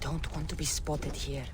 don't want to be spotted here.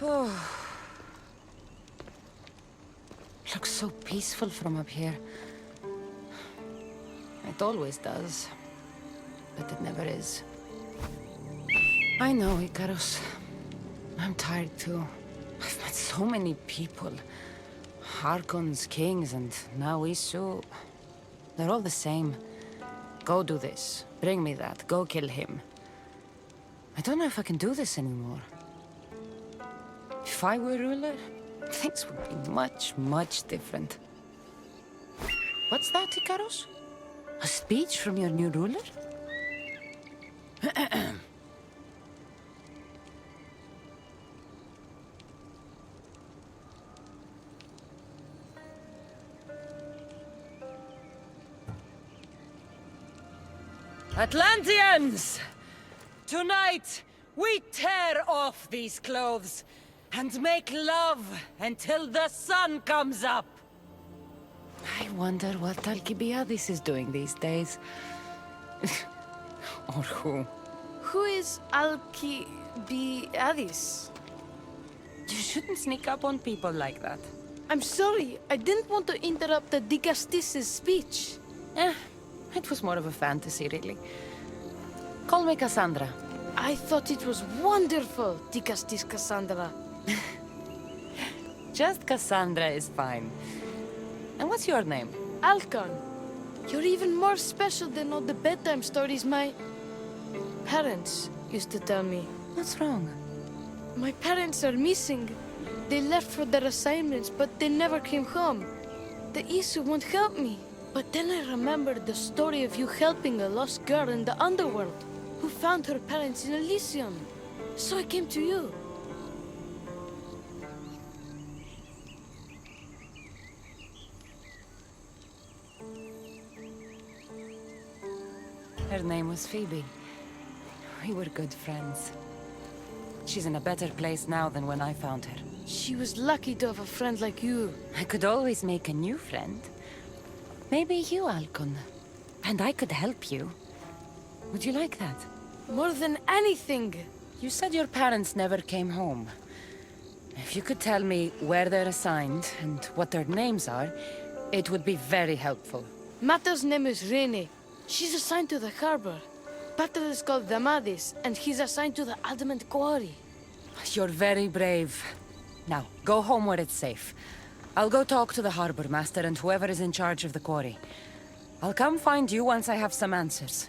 Oh. Looks so peaceful from up here. It always does. But it never is. I know, Icarus. I'm tired too. I've met so many people. Archons, kings, and now Isu. They're all the same. Go do this. Bring me that. Go kill him. I don't know if I can do this anymore. If I were ruler, things would be much, much different. What's that, Icarus? A speech from your new ruler? Atlanteans! Tonight, we tear off these clothes and make love until the sun comes up. I wonder what Alcibiades is doing these days. Or who? Who is Alcibiades? You shouldn't sneak up on people like that. I'm sorry, I didn't want to interrupt the Dicastis' speech. It was more of a fantasy, really. Call me Cassandra. I thought it was wonderful, Dicastis Cassandra. Just Cassandra is fine. And what's your name? Alcon, you're even more special than all the bedtime stories my parents used to tell me. What's wrong? My parents are missing. They left for their assignments, but they never came home. The Isu won't help me. But then I remembered the story of you helping a lost girl in the underworld, who found her parents in Elysium. So I came to you. Her name was Phoebe. We were good friends. She's in a better place now than when I found her. She was lucky to have a friend like you. I could always make a new friend. Maybe you, Alcon. And I could help you. Would you like that? More than anything. You said your parents never came home. If you could tell me where they're assigned and what their names are, it would be very helpful. Mata's name is Rene. She's assigned to the harbor. Pater is called Damadis, and he's assigned to the adamant quarry. You're very brave. Now, go home where it's safe. I'll go talk to the harbor master and whoever is in charge of the quarry. I'll come find you once I have some answers.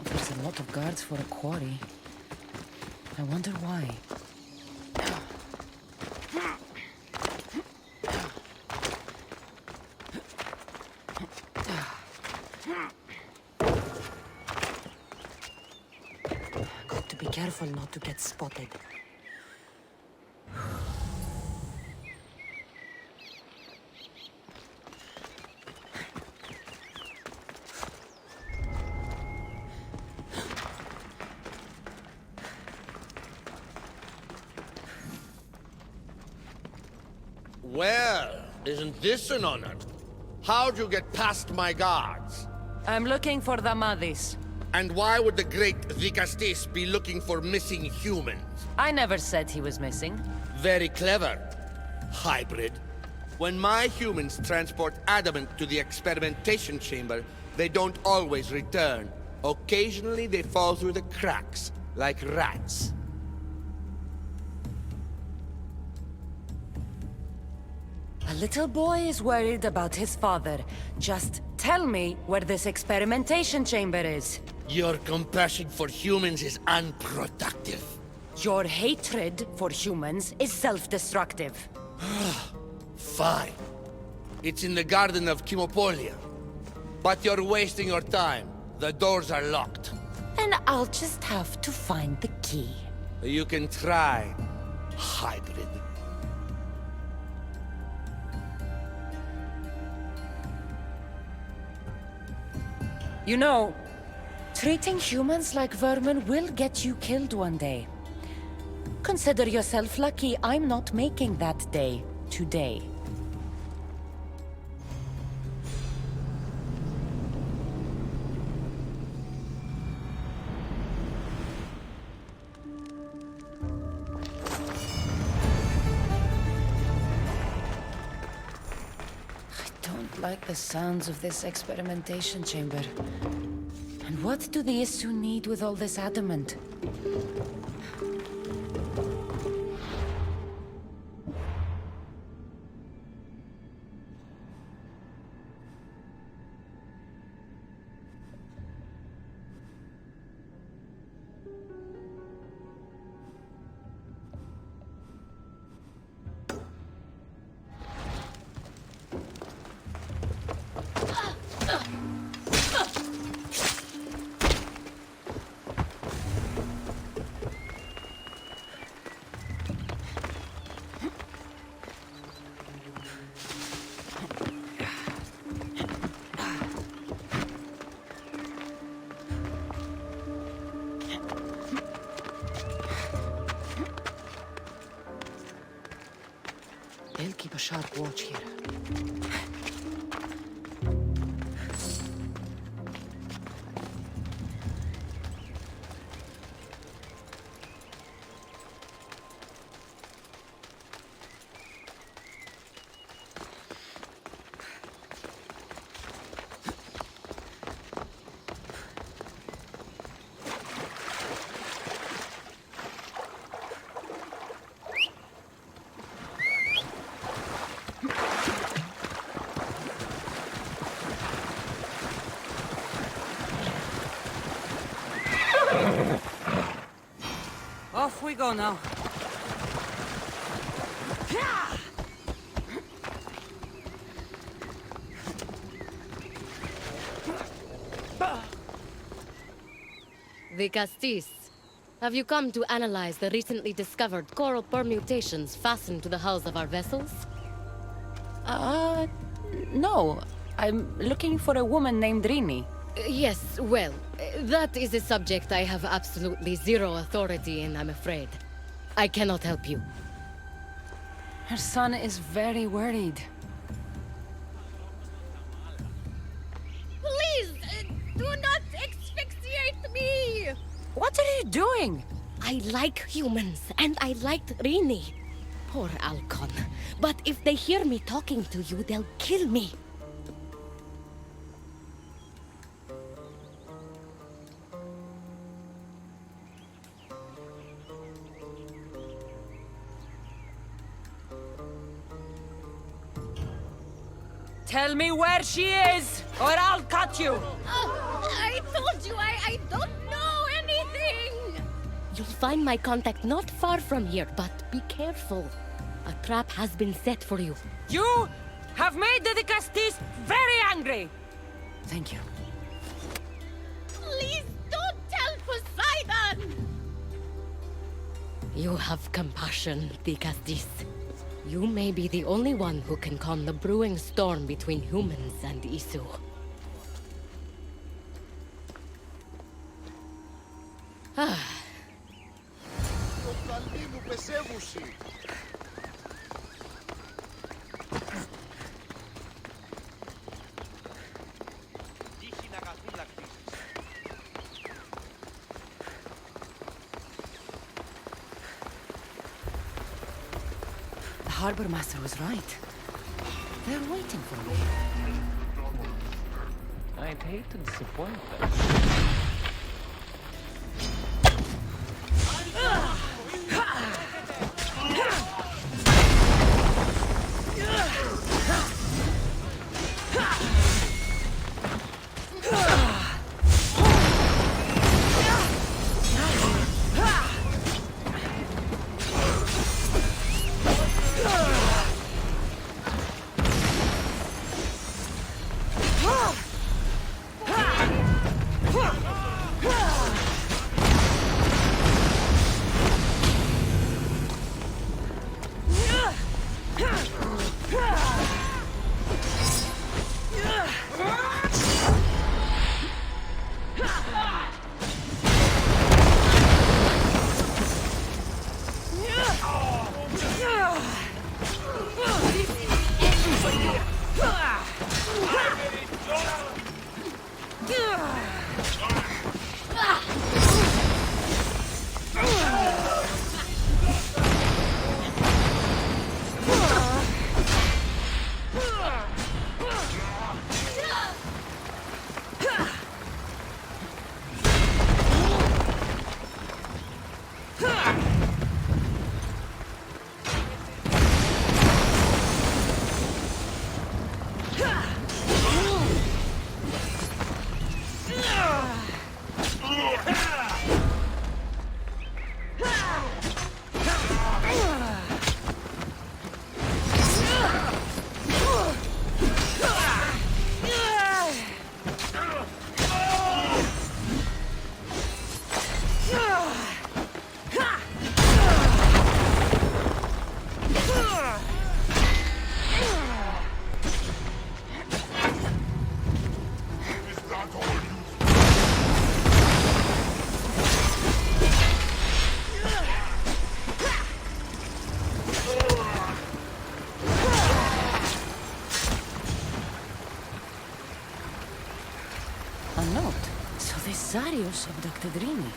There's a lot of guards for a quarry. I wonder why. Got to be careful not to get spotted. Well, isn't this an honor? How'd you get past my guards? I'm looking for the Madis. And why would the great Vicastis be looking for missing humans? I never said he was missing. Very clever. Hybrid. When my humans transport adamant to the experimentation chamber, they don't always return. Occasionally they fall through the cracks, like rats. A little boy is worried about his father. Just tell me where this experimentation chamber is. Your compassion for humans is unproductive. Your hatred for humans is self-destructive. Fine. It's in the garden of Timopolia. But you're wasting your time. The doors are locked. And I'll just have to find the key. You can try, hybrid. You know, treating humans like vermin will get you killed one day. Consider yourself lucky I'm not making that day today. I don't like the sounds of this experimentation chamber. And what do the Isu need with all this adamant? They'll keep a sharp watch here. Off we go now. Vicastis, have you come to analyze the recently discovered coral permutations fastened to the hulls of our vessels? No. I'm looking for a woman named Rini. Yes, well, that is a subject I have absolutely zero authority in, I'm afraid. I cannot help you. Her son is very worried. Please, do not asphyxiate me! What are you doing? I like humans, and I liked Rini. Poor Alcon. But if they hear me talking to you, they'll kill me. Tell me where she is, or I'll cut you! I told you I don't know anything! You'll find my contact not far from here, but be careful. A trap has been set for you. You have made the Vicastis very angry! Thank you. Please don't tell Poseidon! You have compassion, Vicastis. You may be the only one who can calm the brewing storm between humans and Isu. harbor master was right. They're waiting for me. I'd hate to disappoint them. A note. So this Zarius abducted Rini.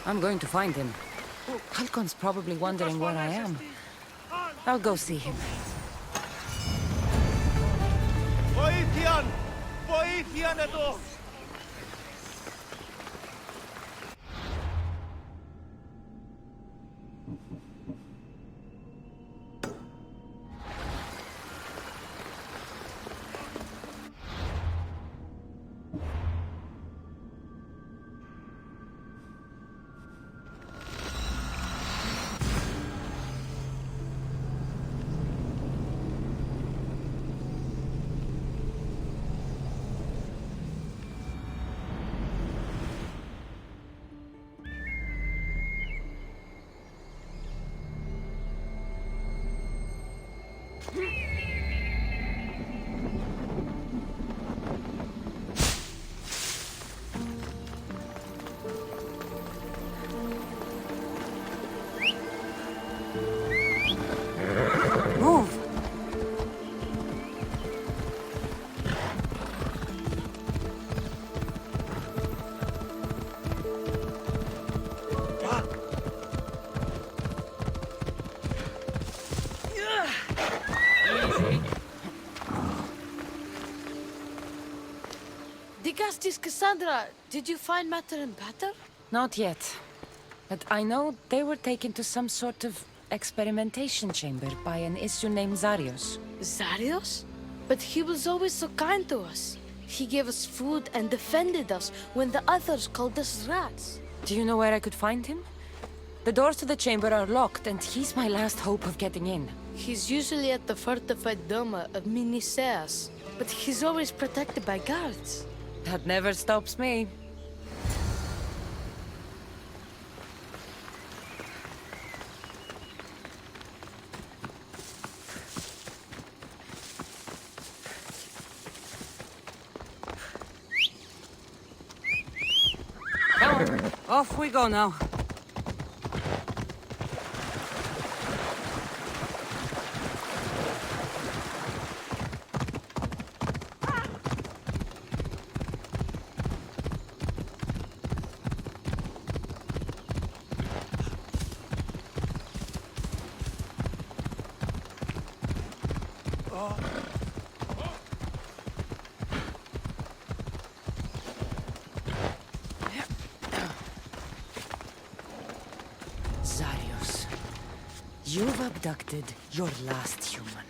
I'm going to find him. Halcon's probably wondering where I am. I'll go see him. Βοήθειαν! Βοήθειαν εδώ! Move! Digastis Cassandra, did you find Matter and Pater? Not yet. But I know they were taken to some sort of experimentation chamber by an issue named Zarius. Zarius? But he was always so kind to us. He gave us food and defended us when the others called us rats. Do you know where I could find him? The doors to the chamber are locked, and he's my last hope of getting in. He's usually at the fortified Doma of Miniseas, but he's always protected by guards. That never stops me. Off we go now. You've abducted your last human.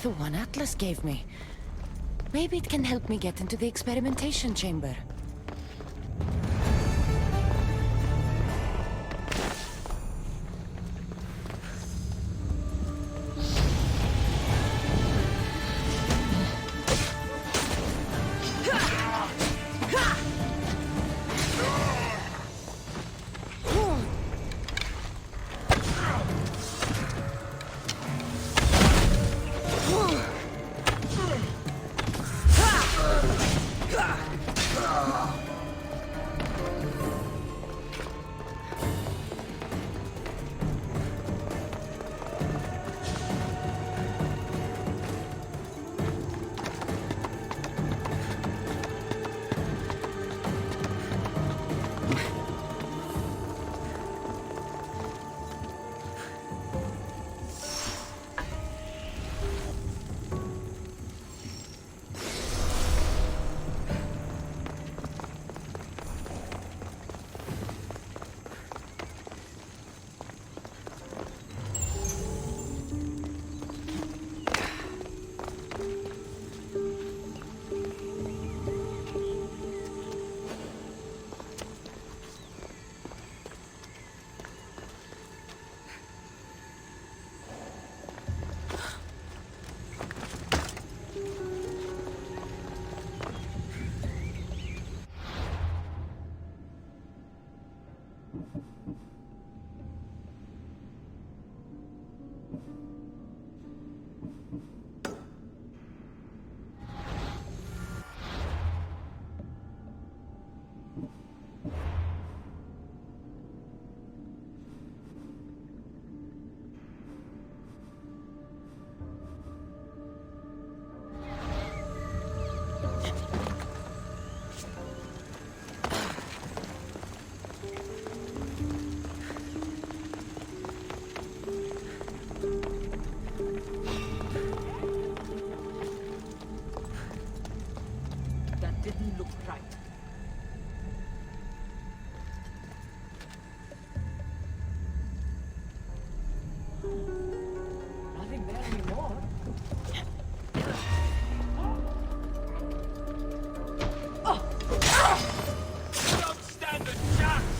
The one Atlas gave me. Maybe it can help me get into the experimentation chamber. Didn't look right. Nothing there anymore. Don't stand a chance!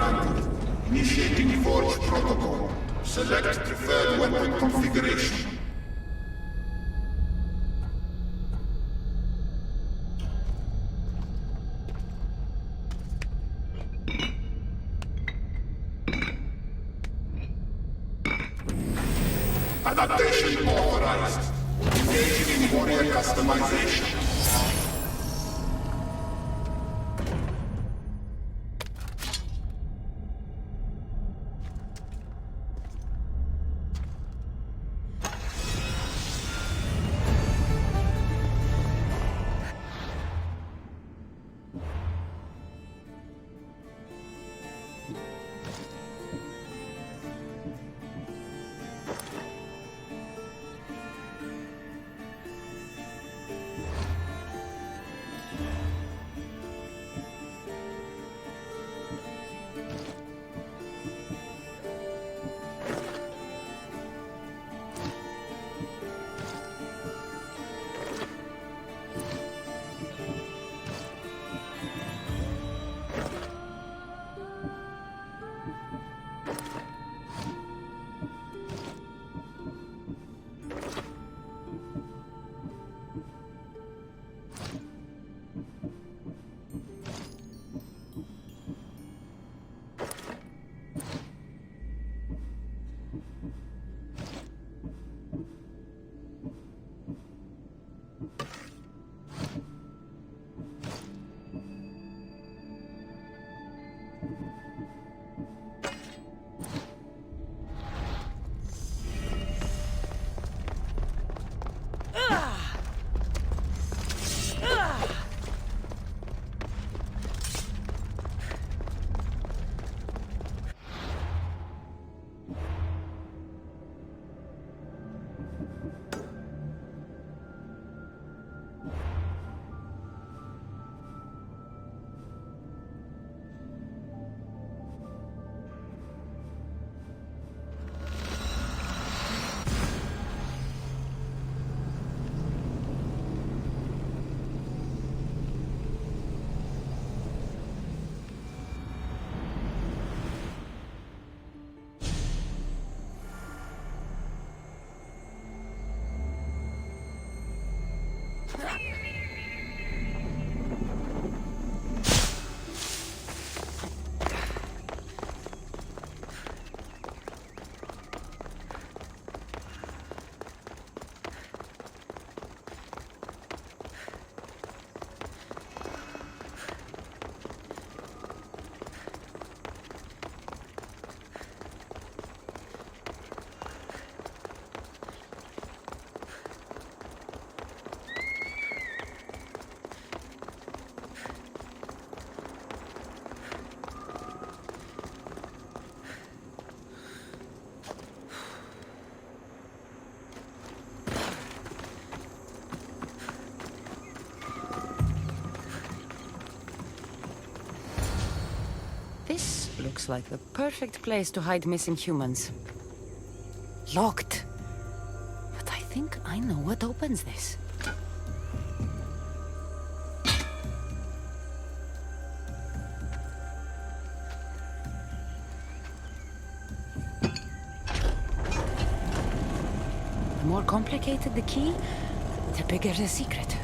granted. Initiating Forge Protocol. Select preferred weapon configuration. Adaptation authorized. Engaging in warrior customization. This looks like the perfect place to hide missing humans. Locked. But I think I know what opens this. The more complicated the key, the bigger the secret.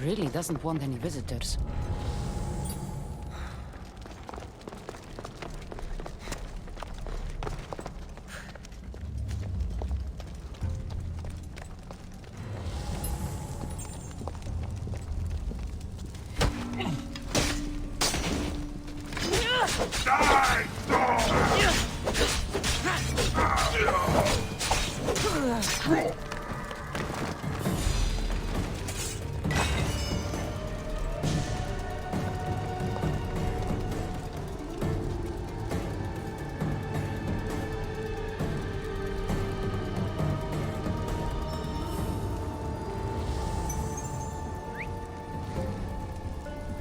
really doesn't want any visitors.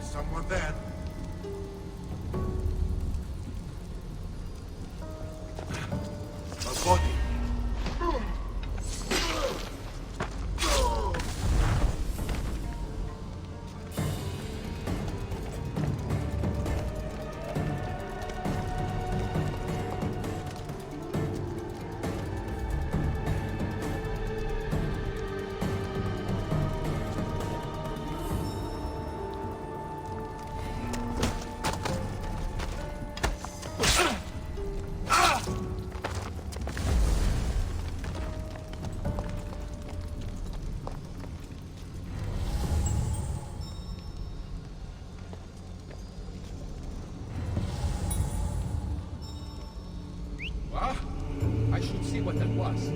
Is someone there? A body. What? I should see what that was.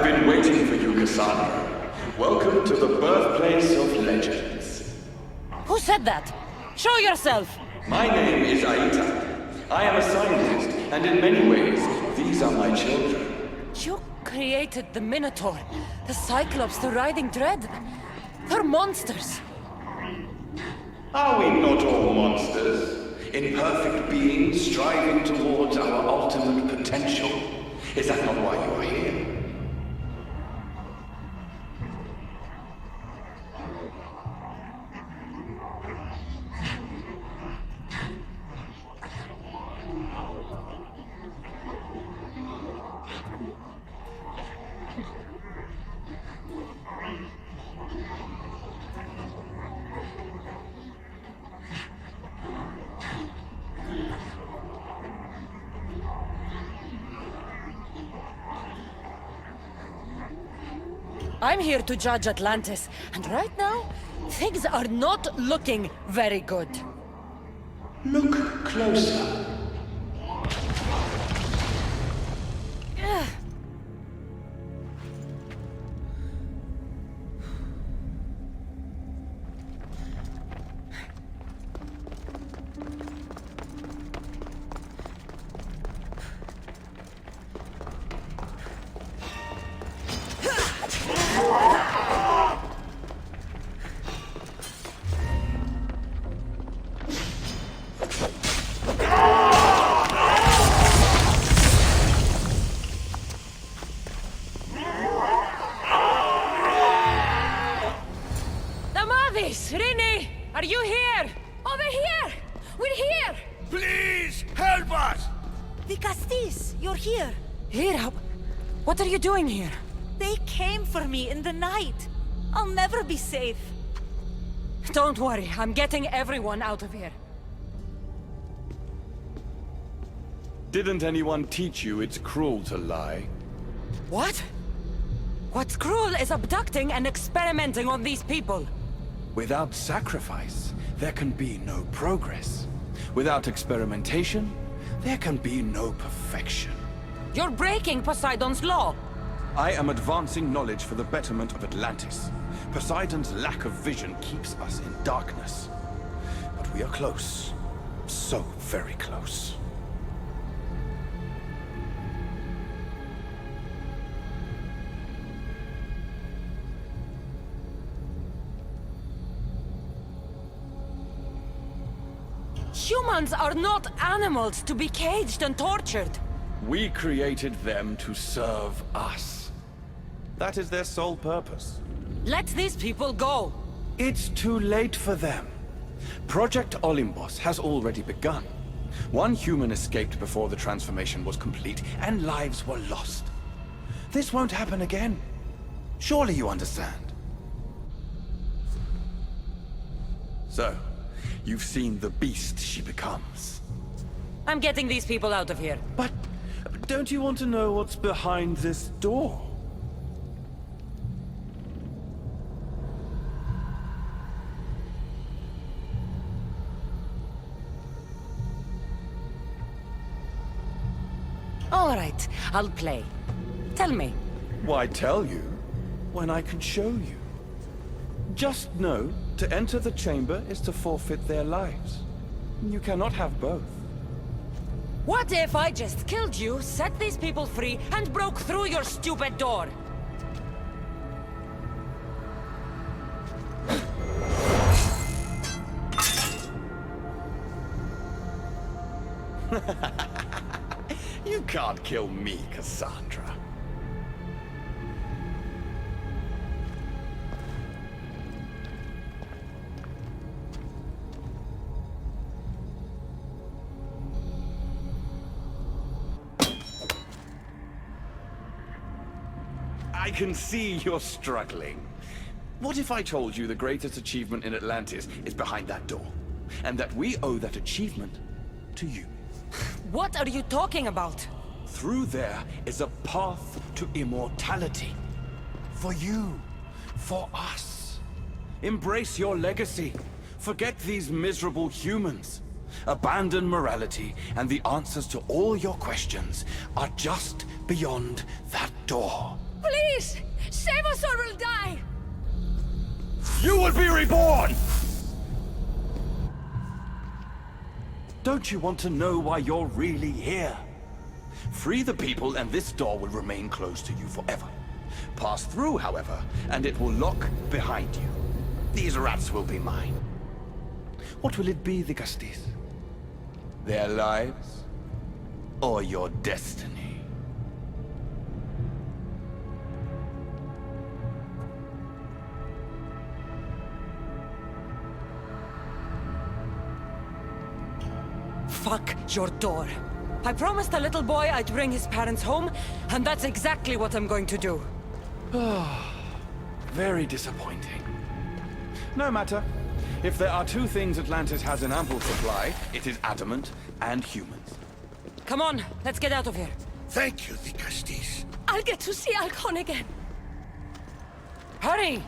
been waiting for you, Cassandra. Welcome to the birthplace of legends. Who said that? Show yourself! My name is Aita. I am a scientist, and in many ways, these are my children. You created the Minotaur, the Cyclops, the Riding Dread. They're monsters. Are we not all monsters? Imperfect beings striving towards our ultimate potential. Is that not why you are here? I'm here to judge Atlantis, and right now, things are not looking very good. Look closer. Rini! Are you here? Over here! We're here! Please, help us! The Castis, you're here. Here? What are you doing here? They came for me in the night. I'll never be safe. Don't worry, I'm getting everyone out of here. Didn't anyone teach you it's cruel to lie? What? What's cruel is abducting and experimenting on these people. Without sacrifice, there can be no progress. Without experimentation, there can be no perfection. You're breaking Poseidon's law. I am advancing knowledge for the betterment of Atlantis. Poseidon's lack of vision keeps us in darkness. But we are close. So very close. Humans are not animals to be caged and tortured. We created them to serve us. That is their sole purpose. Let these people go. It's too late for them. Project Olympus has already begun. One human escaped before the transformation was complete, and lives were lost. This won't happen again. Surely you understand. So, you've seen the beast she becomes. I'm getting these people out of here. But don't you want to know what's behind this door? All right, I'll play. Tell me. Why tell you when I can show you? Just know, to enter the chamber is to forfeit their lives. You cannot have both. What if I just killed you, set these people free, and broke through your stupid door? You can't kill me, Cassandra. I can see you're struggling. What if I told you the greatest achievement in Atlantis is behind that door? And that we owe that achievement to you? What are you talking about? Through there is a path to immortality. For you. For us. Embrace your legacy. Forget these miserable humans. Abandon morality, and the answers to all your questions are just beyond that door. Please! Please! Save us or we'll die! You will be reborn! Don't you want to know why you're really here? Free the people and this door will remain closed to you forever. Pass through, however, and it will lock behind you. These rats will be mine. What will it be, the Castis? Their lives? Or your destiny? Fuck your door. I promised the little boy I'd bring his parents home, and that's exactly what I'm going to do. Very disappointing. No matter. If there are two things Atlantis has in ample supply, it is adamant and humans. Come on, let's get out of here. Thank you, the Castis. I'll get to see Alcon again. Hurry!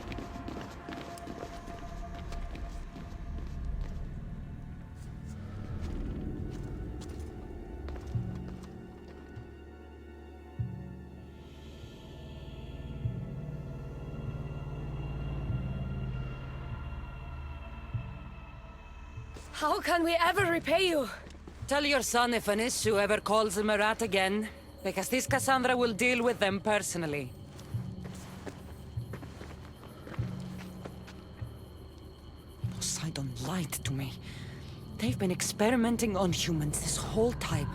How can we ever repay you? Tell your son if an issue ever calls him a rat again, because this Cassandra will deal with them personally. Poseidon lied to me. They've been experimenting on humans this whole time.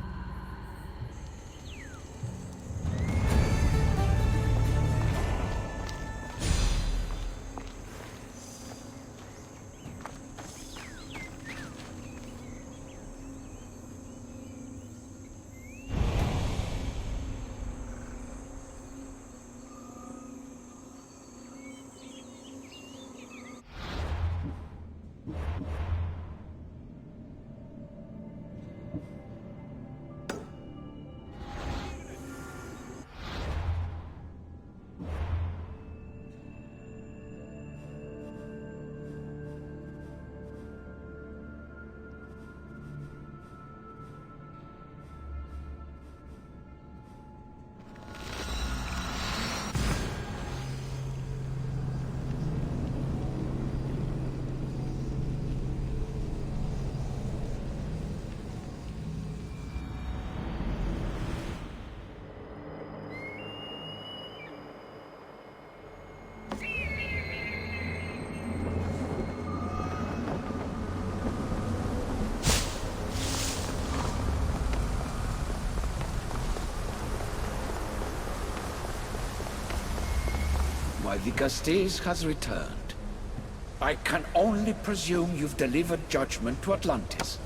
Why, the Castis has returned. I can only presume you've delivered judgment to Atlantis.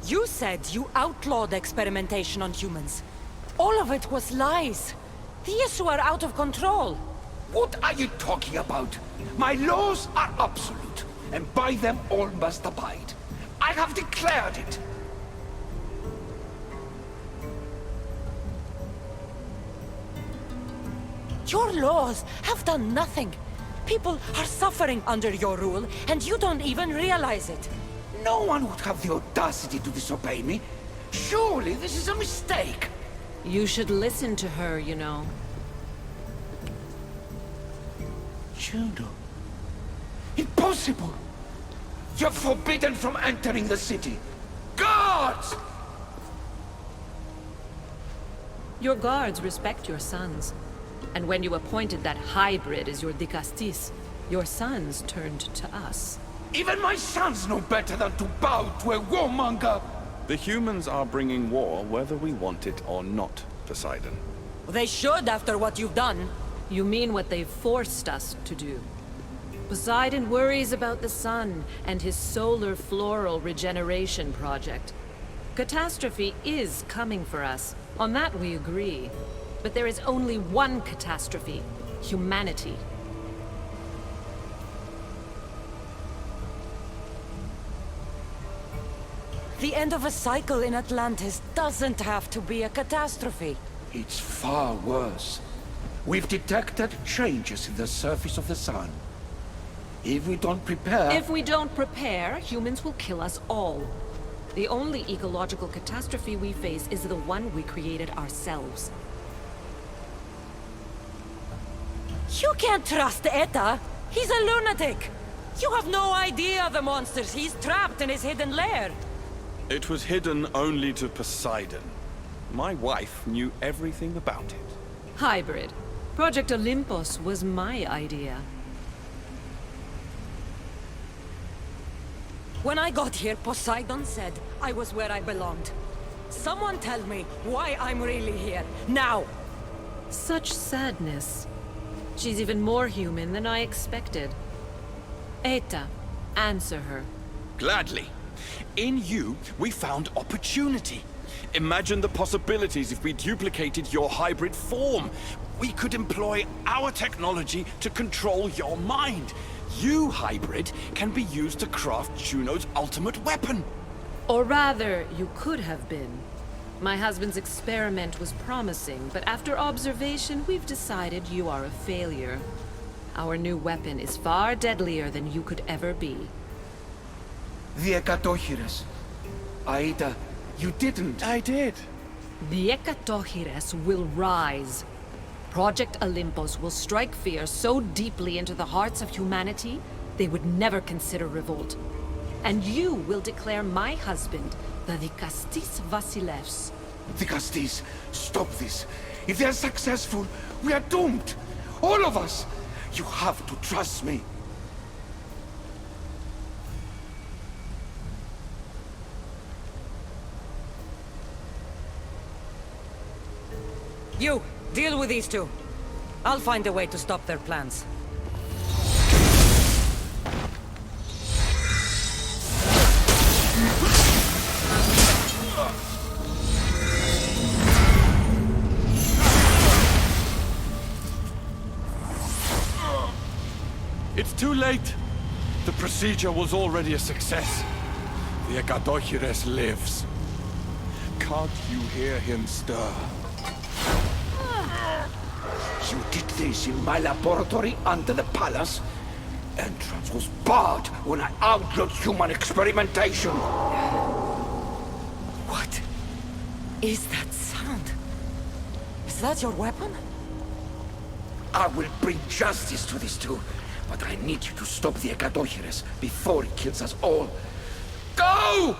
You said you outlawed experimentation on humans. All of it was lies. The issue are out of control. What are you talking about? My laws are absolute, and by them all must abide. I have declared it. Your laws have done nothing. People are suffering under your rule, and you don't even realize it. No one would have the audacity to disobey me. Surely this is a mistake. You should listen to her, you know. Juno. Impossible! You're forbidden from entering the city. Guards! Your guards respect your sons. And when you appointed that hybrid as your Dicastis, your sons turned to us. Even my sons know better than to bow to a warmonger! The humans are bringing war whether we want it or not, Poseidon. They should after what you've done. You mean what they've forced us to do. Poseidon worries about the sun and his solar floral regeneration project. Catastrophe is coming for us. On that we agree. But there is only one catastrophe: humanity. The end of a cycle in Atlantis doesn't have to be a catastrophe. It's far worse. We've detected changes in the surface of the sun. If we don't prepare... If we don't prepare, humans will kill us all. The only ecological catastrophe we face is the one we created ourselves. You can't trust Eta. He's a lunatic. You have no idea the monsters he's trapped in his hidden lair. It was hidden only to Poseidon. My wife knew everything about it. Hybrid. Project Olympus was my idea. When I got here, Poseidon said I was where I belonged. Someone tell me why I'm really here, now! Such sadness. She's even more human than I expected. Eta, answer her. Gladly. In you, we found opportunity. Imagine the possibilities if we duplicated your hybrid form. We could employ our technology to control your mind. You, hybrid, can be used to craft Juno's ultimate weapon. Or rather, you could have been. My husband's experiment was promising, but after observation, we've decided you are a failure. Our new weapon is far deadlier than you could ever be. The Ekatochires. Aida, you didn't. I did. The Ekatochires will rise. Project Olympus will strike fear so deeply into the hearts of humanity, they would never consider revolt. And you will declare my husband the Dikastis Vasilevs. Dikastis, stop this. If they are successful, we are doomed. All of us. You have to trust me. You, deal with these two. I'll find a way to stop their plans. It's too late. The procedure was already a success. The Ekatochires lives. Can't you hear him stir? You did this in my laboratory under the palace. Entrance was barred when I outlawed human experimentation. What is that sound? Is that your weapon? I will bring justice to these two, but I need you to stop the Ekatochires before it kills us all. Go!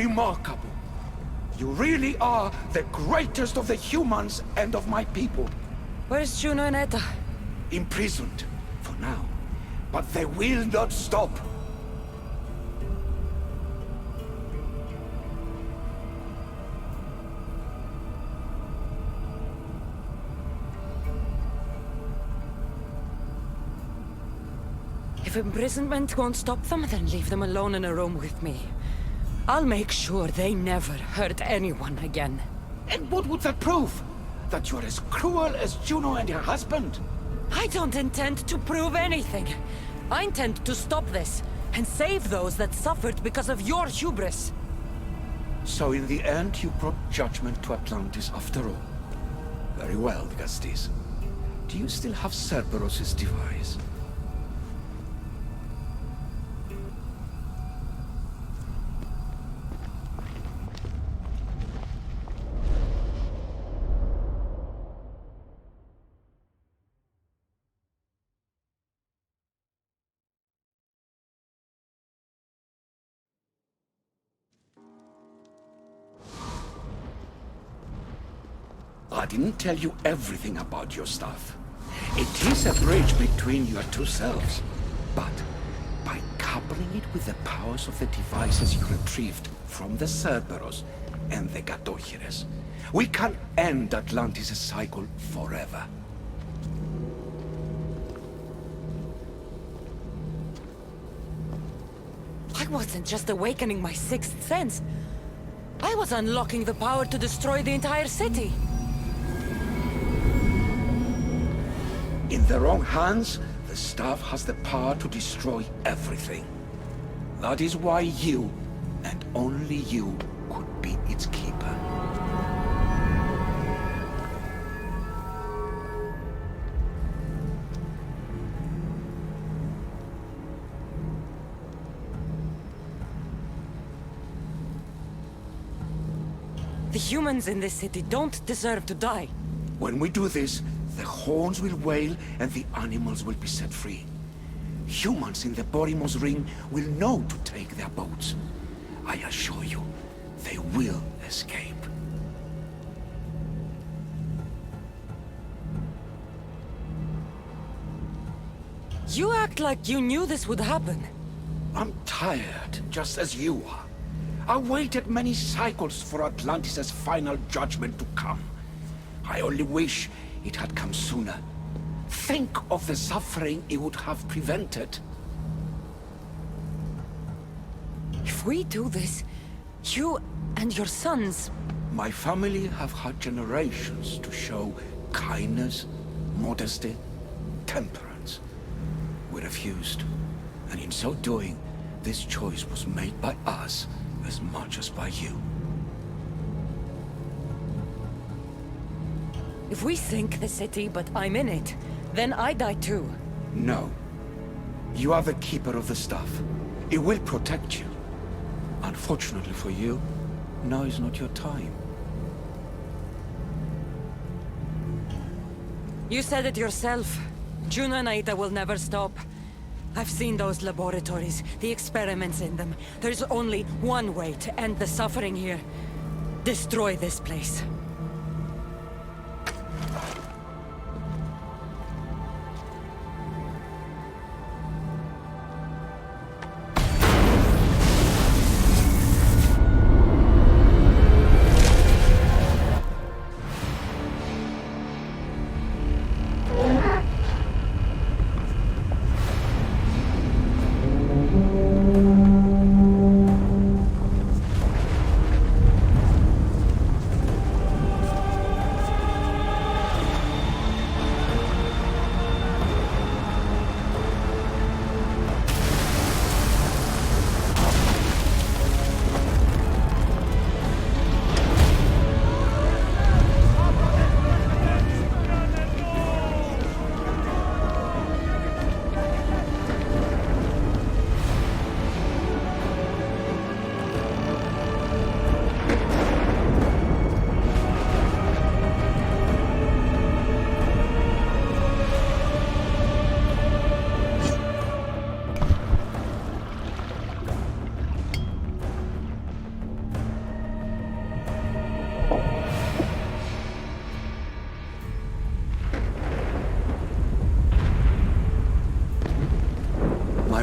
remarkable. You really are the greatest of the humans and of my people. Where's Juno and Etta? Imprisoned, for now. But they will not stop. If imprisonment won't stop them, then leave them alone in a room with me. I'll make sure they never hurt anyone again. And what would that prove? That you're as cruel as Juno and her husband? I don't intend to prove anything. I intend to stop this, and save those that suffered because of your hubris. So in the end, you brought judgment to Atlantis after all. Very well, Gastis. Do you still have Cerberus' device? I didn't tell you everything about your stuff. It is a bridge between your two selves. But by coupling it with the powers of the devices you retrieved from the Cerberus and the Gatochires, we can end Atlantis' cycle forever. I wasn't just awakening my sixth sense. I was unlocking the power to destroy the entire city. In the wrong hands, the staff has the power to destroy everything. That is why you, and only you, could be its keeper. The humans in this city don't deserve to die. When we do this, the horns will wail and the animals will be set free. Humans in the Borimos Ring will know to take their boats. I assure you, they will escape. You act like you knew this would happen. I'm tired, just as you are. I waited many cycles for Atlantis' final judgment to come. I only wish it had come sooner. Think of the suffering it would have prevented. If we do this, you and your sons... My family have had generations to show kindness, modesty, temperance. We refused, and in so doing, this choice was made by us as much as by you. If we sink the city, but I'm in it, then I die too. No. You are the keeper of the stuff. It will protect you. Unfortunately for you, now is not your time. You said it yourself. Juno and Aida will never stop. I've seen those laboratories, the experiments in them. There's only one way to end the suffering here. Destroy this place.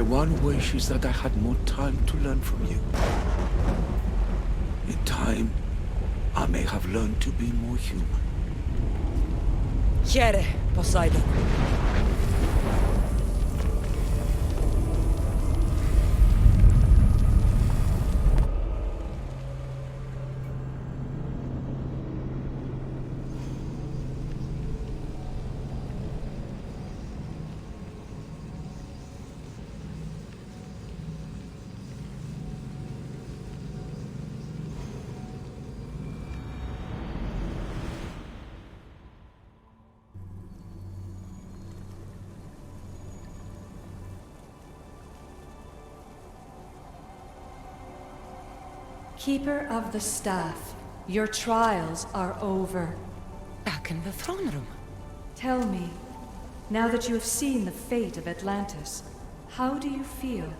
one wish is that I had more time to learn from you. In time, I may have learned to be more human. Here, Poseidon. Keeper of the Staff, your trials are over. Back in the throne room. Tell me, now that you have seen the fate of Atlantis, how do you feel?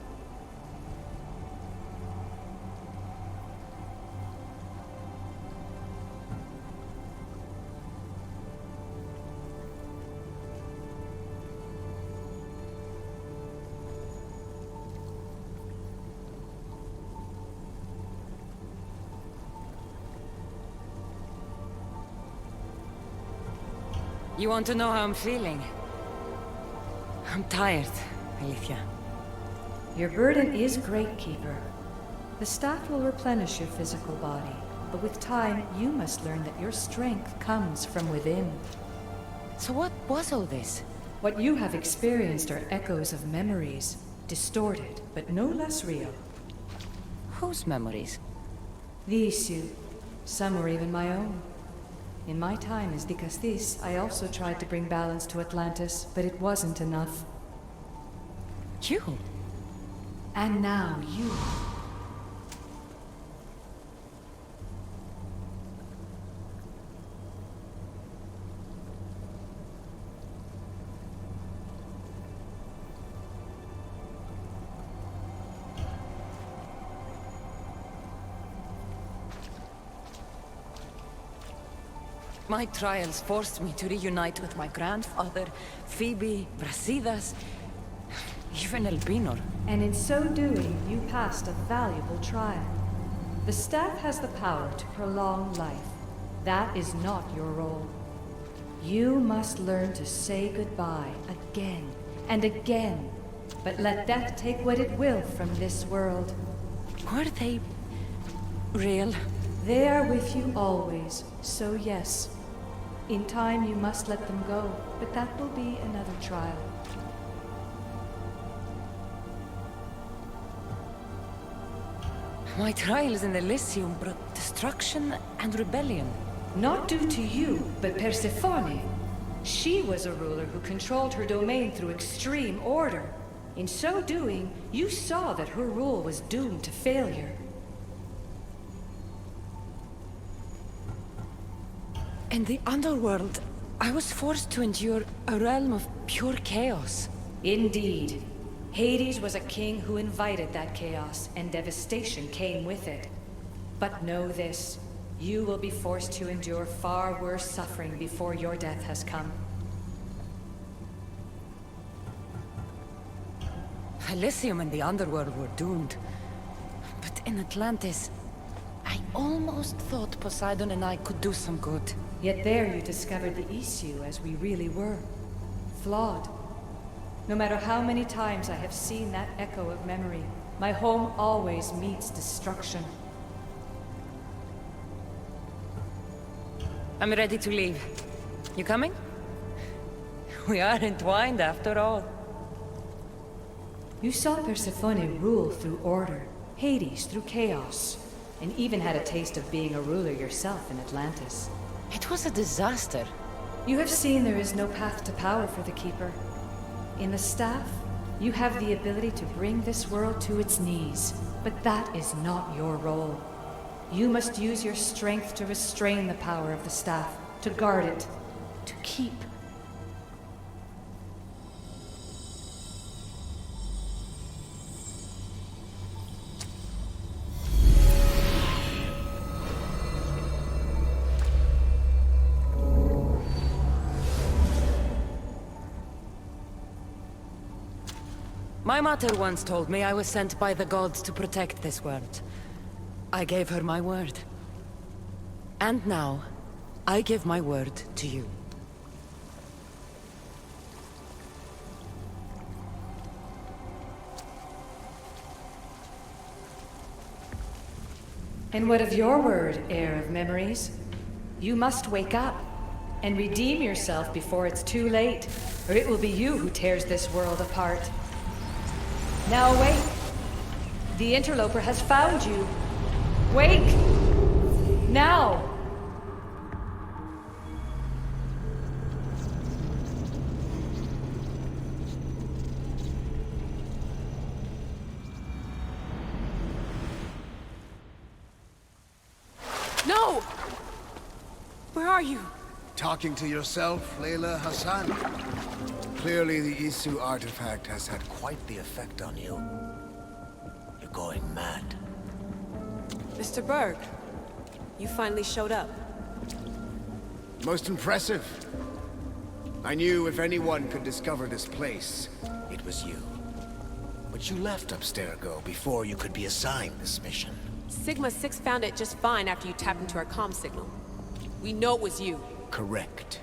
You want to know how I'm feeling? I'm tired, Alethea. Your burden is great, Keeper. The staff will replenish your physical body, but with time, you must learn that your strength comes from within. So what was all this? What you have experienced are echoes of memories, distorted, but no less real. Whose memories? The issue. Some were even my own. In my time as Dikastis, I also tried to bring balance to Atlantis, but it wasn't enough. You? And now you. My trials forced me to reunite with my grandfather, Phoebe, Brasidas, even Elpinor. And in so doing, you passed a valuable trial. The staff has the power to prolong life. That is not your role. You must learn to say goodbye again and again, but let death take what it will from this world. Were they real? They are with you always, so yes. In time you must let them go, but that will be another trial. My trials in Elysium brought destruction and rebellion. Not due to you, but Persephone. She was a ruler who controlled her domain through extreme order. In so doing, you saw that her rule was doomed to failure. In the underworld, I was forced to endure a realm of pure chaos. Indeed. Hades was a king who invited that chaos, and devastation came with it. But know this, you will be forced to endure far worse suffering before your death has come. Elysium and the underworld were doomed. But in Atlantis, I almost thought Poseidon and I could do some good. Yet there you discovered the issue as we really were. Flawed. No matter how many times I have seen that echo of memory, my home always meets destruction. I'm ready to leave. You coming? We are entwined after all. You saw Persephone rule through order, Hades through chaos, and even had a taste of being a ruler yourself in Atlantis. It was a disaster. You have seen there is no path to power for the Keeper. In the staff, you have the ability to bring this world to its knees, but that is not your role. You must use your strength to restrain the power of the staff, to guard it, to keep. My mother once told me I was sent by the gods to protect this world. I gave her my word. And now, I give my word to you. And what of your word, heir of memories? You must wake up and redeem yourself before it's too late, or it will be you who tears this world apart. Now awake! The interloper has found you. Wake! Now! No! Where are you? Talking to yourself, Layla Hassan? Clearly the Isu artifact has had quite the effect on you. You're going mad. Mr. Berg, you finally showed up. Most impressive. I knew if anyone could discover this place, it was you. But you left Abstergo before you could be assigned this mission. Sigma 6 found it just fine after you tapped into our comm signal. We know it was you. Correct.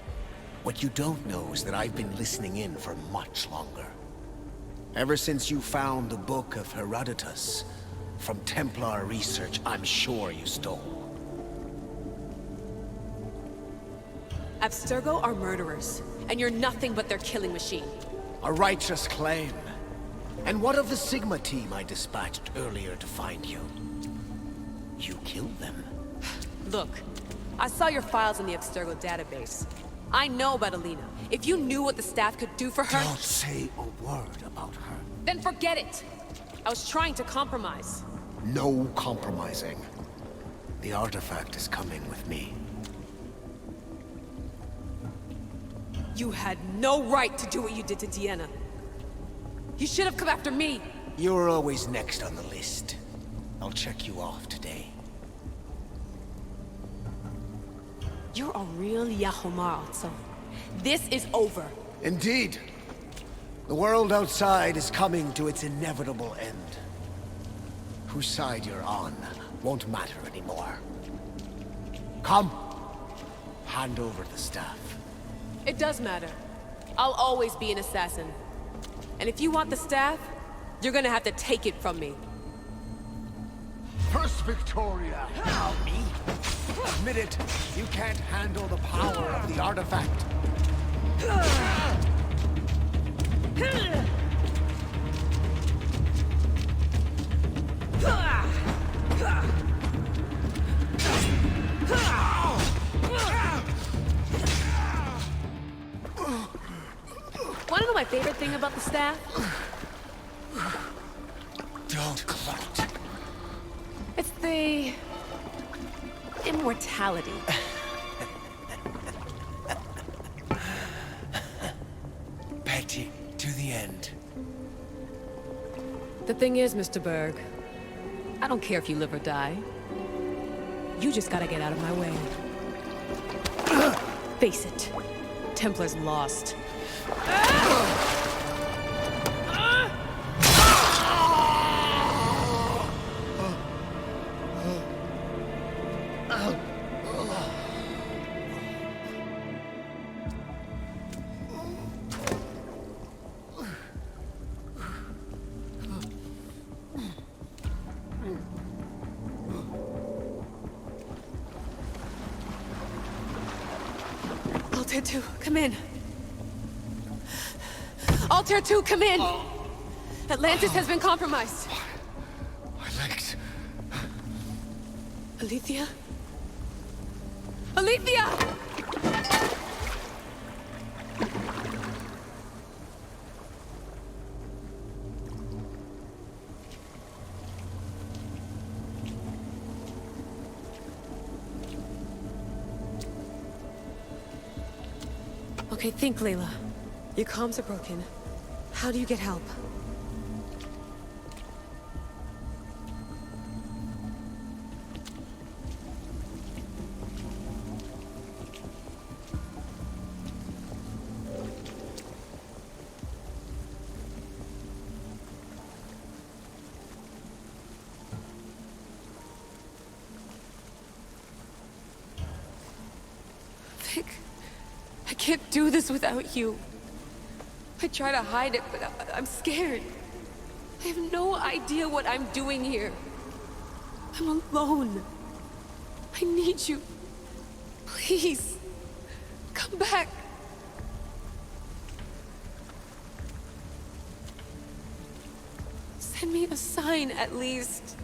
What you don't know is that I've been listening in for much longer. Ever since you found the Book of Herodotus, from Templar research I'm sure you stole. Abstergo are murderers, and you're nothing but their killing machine. A righteous claim. And what of the Sigma team I dispatched earlier to find you? You killed them. Look, I saw your files in the Abstergo database. I know about Alina. If you knew what the staff could do for her... Don't say a word about her. Then forget it! I was trying to compromise. No compromising. The artifact is coming with me. You had no right to do what you did to Deanna. You should have come after me! You're always next on the list. I'll check you off today. You're a real Yahomar, so this is over. Indeed. The world outside is coming to its inevitable end. Whose side you're on won't matter anymore. Come. Hand over the staff. It does matter. I'll always be an assassin. And if you want the staff, you're gonna have to take it from me. First Victoria! Now me? Admit it, you can't handle the power of the artifact. Wanna know my favorite thing about the staff? Don't gloat. It's the... immortality. Petty to the end. The thing is, Mr. Berg, I don't care if you live or die. You just gotta get out of my way. Face it, Templar's lost. Altair 2, come in. Altair 2, come in! Atlantis has been compromised. My legs. Alethea? Alethea! Okay, think, Layla. Your comms are broken. How do you get help? I can't do this without you. I try to hide it, but I'm scared. I have no idea what I'm doing here. I'm alone. I need you. Please, come back. Send me a sign, at least.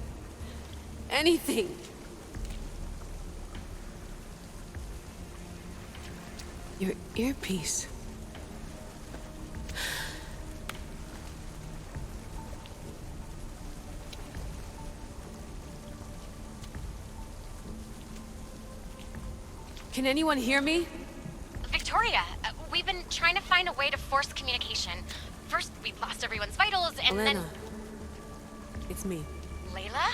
Anything. Your earpiece. Can anyone hear me? Victoria, we've been trying to find a way to force communication. First, we lost everyone's vitals, and Elena. then... It's me. Layla?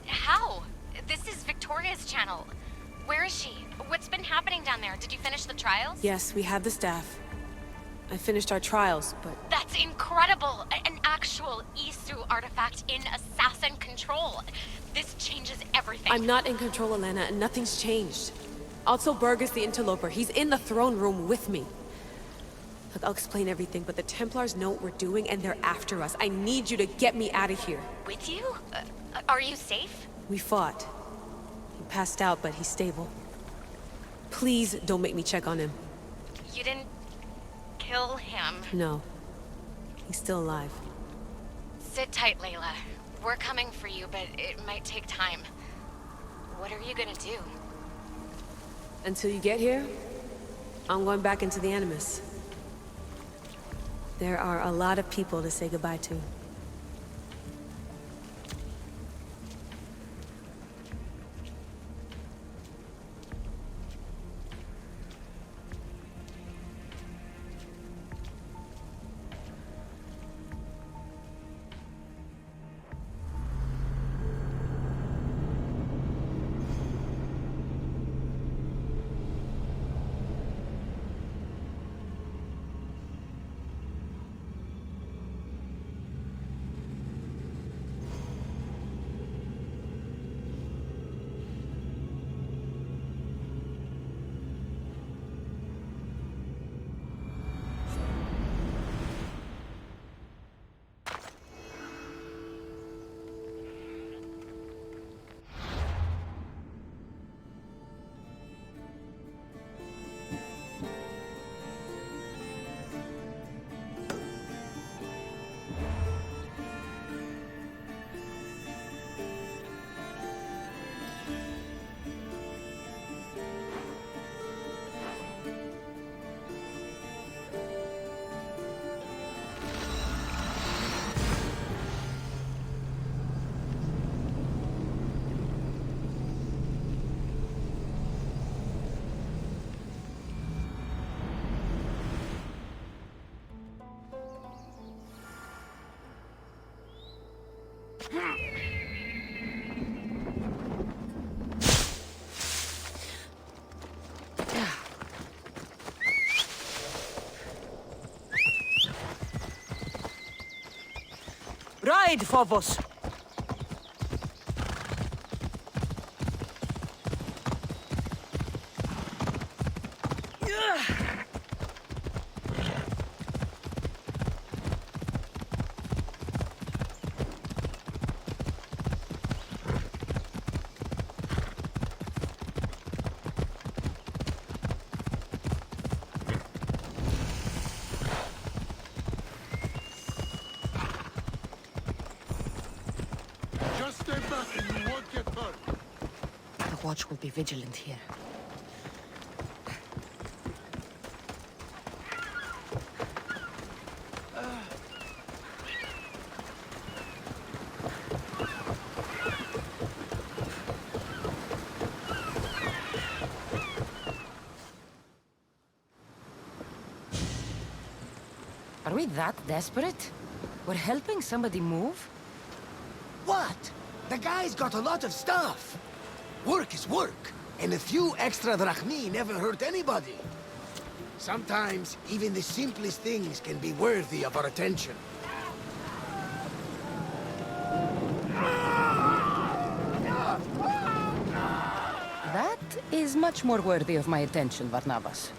How? This is Victoria's channel. Where is she? What's been happening down there? Did you finish the trials? Yes, we have the staff. I finished our trials, but... That's incredible! An actual Isu artifact in assassin control. This changes everything. I'm not in control, Elena, and nothing's changed. Also, Burgess the Interloper. He's in the throne room with me. Look, I'll explain everything, but the Templars know what we're doing, and they're after us. I need you to get me out of here. With you? Are you safe? We fought. He passed out, but he's stable. Please don't make me check on him. You didn't... kill him? No. He's still alive. Sit tight, Layla. We're coming for you, but it might take time. What are you gonna do? Until you get here, I'm going back into the Animus. There are a lot of people to say goodbye to. Ride, Phobos! The watch will be vigilant here. Are we that desperate? We're helping somebody move? What? The guy's got a lot of stuff. Work is work, and a few extra drachmi never hurt anybody. Sometimes, even the simplest things can be worthy of our attention. That is much more worthy of my attention, Barnabas.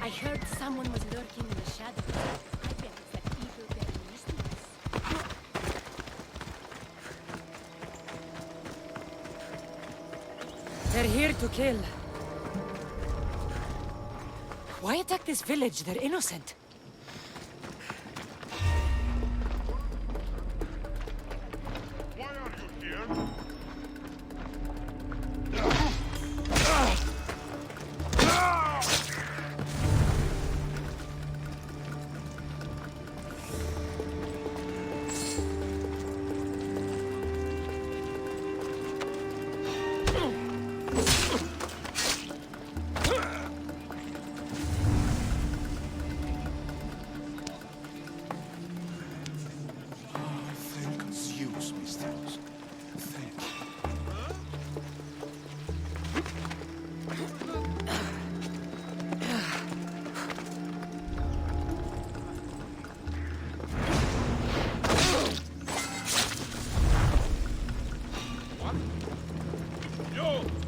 I heard someone was lurking in the shadows. I bet it's that evil bear listening to us. They're here to kill. Why attack this village? They're innocent.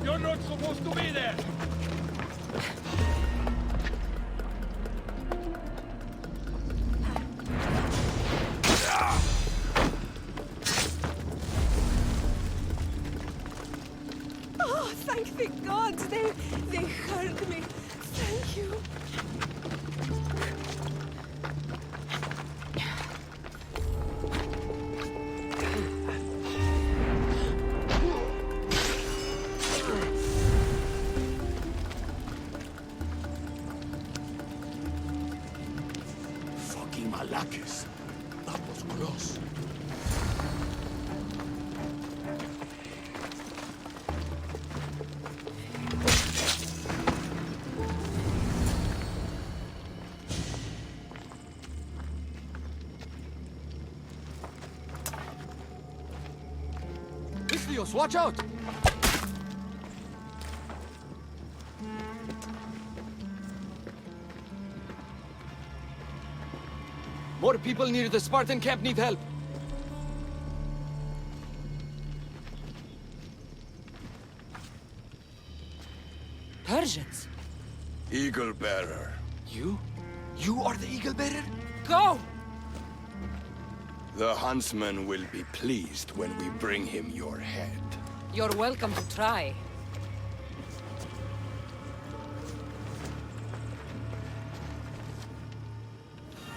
You're not supposed to be there! Oh, thank the gods! They heard me. Thank you. Fucking Malakis. That was close. Islios, watch out! More people near the Spartan camp need help. Persians? Eagle Bearer. You? You are the Eagle Bearer? Go! The huntsman will be pleased when we bring him your head. You're welcome to try.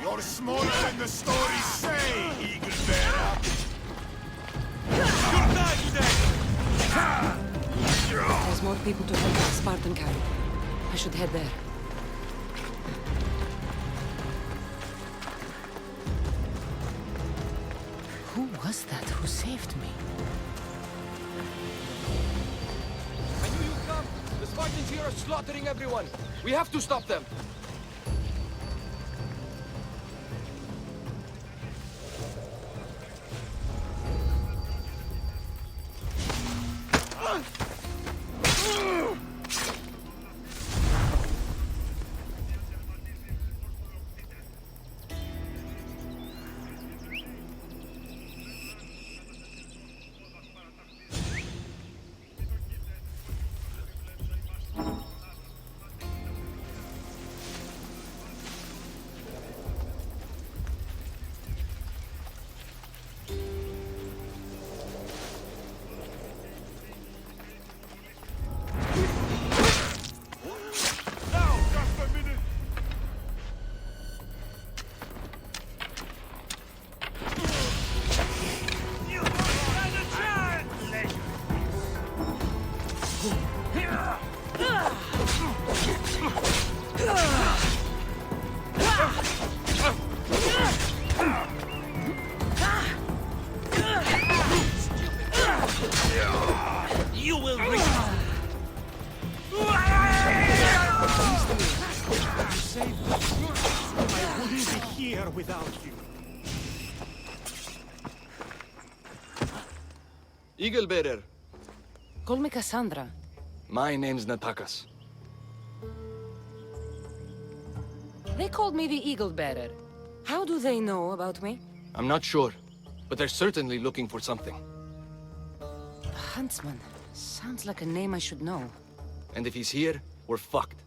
You're smaller than the stories say, Eagle Bearer. You're dying then! There's more people to help the Spartan camp. I should head there. Who was that who saved me? I knew you'd come. The Spartans here are slaughtering everyone. We have to stop them. without you. Eagle Bearer. Call me Cassandra. My name's Natakas. They called me the Eagle Bearer. How do they know about me? I'm not sure, but they're certainly looking for something. The Huntsman. Sounds like a name I should know. And if he's here, we're fucked.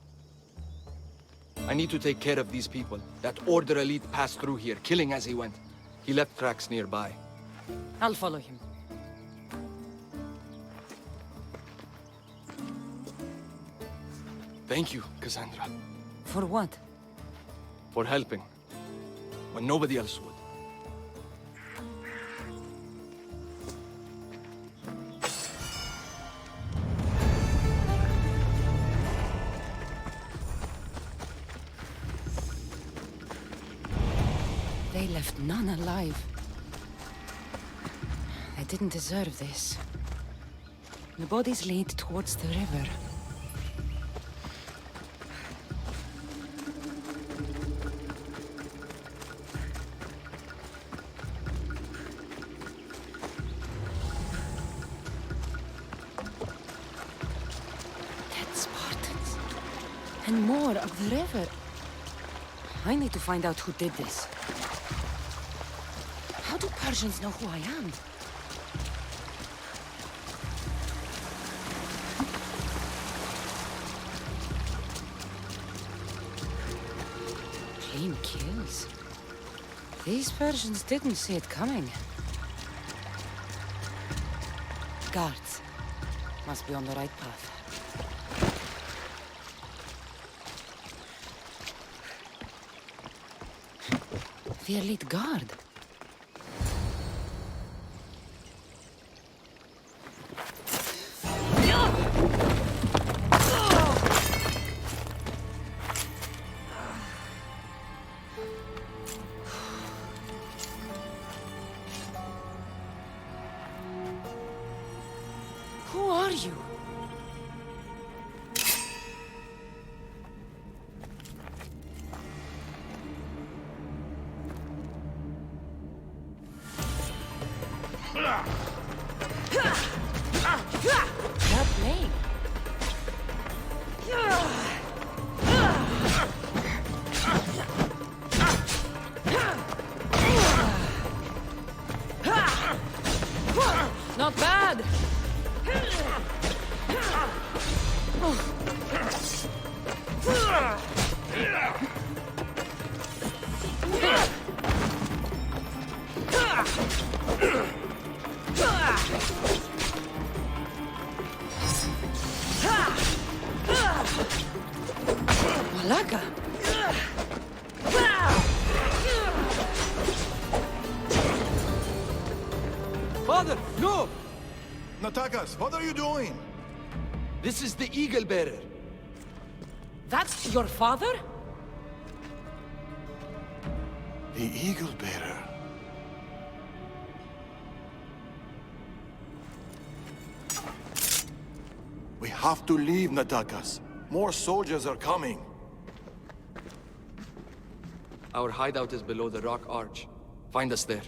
I need to take care of these people. That Order elite passed through here, killing as he went. He left tracks nearby. I'll follow him. Thank you, Cassandra. For what? For helping. When nobody else would. They left none alive. They didn't deserve this. The bodies lead towards the river. Dead Spartans. And more of the river. I need to find out who did this. How do Persians know who I am? Clean kills. These Persians didn't see it coming. Guards. Must be on the right path. The elite guard. Who are you? That name. Not bad. Malaga. Father, no! Natakas, what are you doing? This is the Eagle Bearer. That's your father? The Eagle Bearer. We have to leave, Natakas. More soldiers are coming. Our hideout is below the rock arch. Find us there.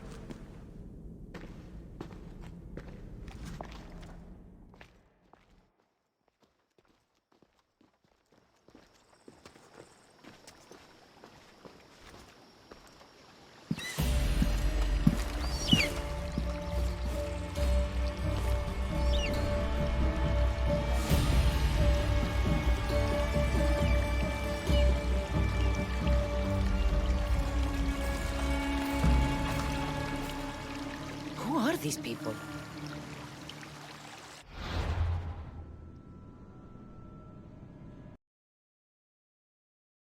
Who are these people?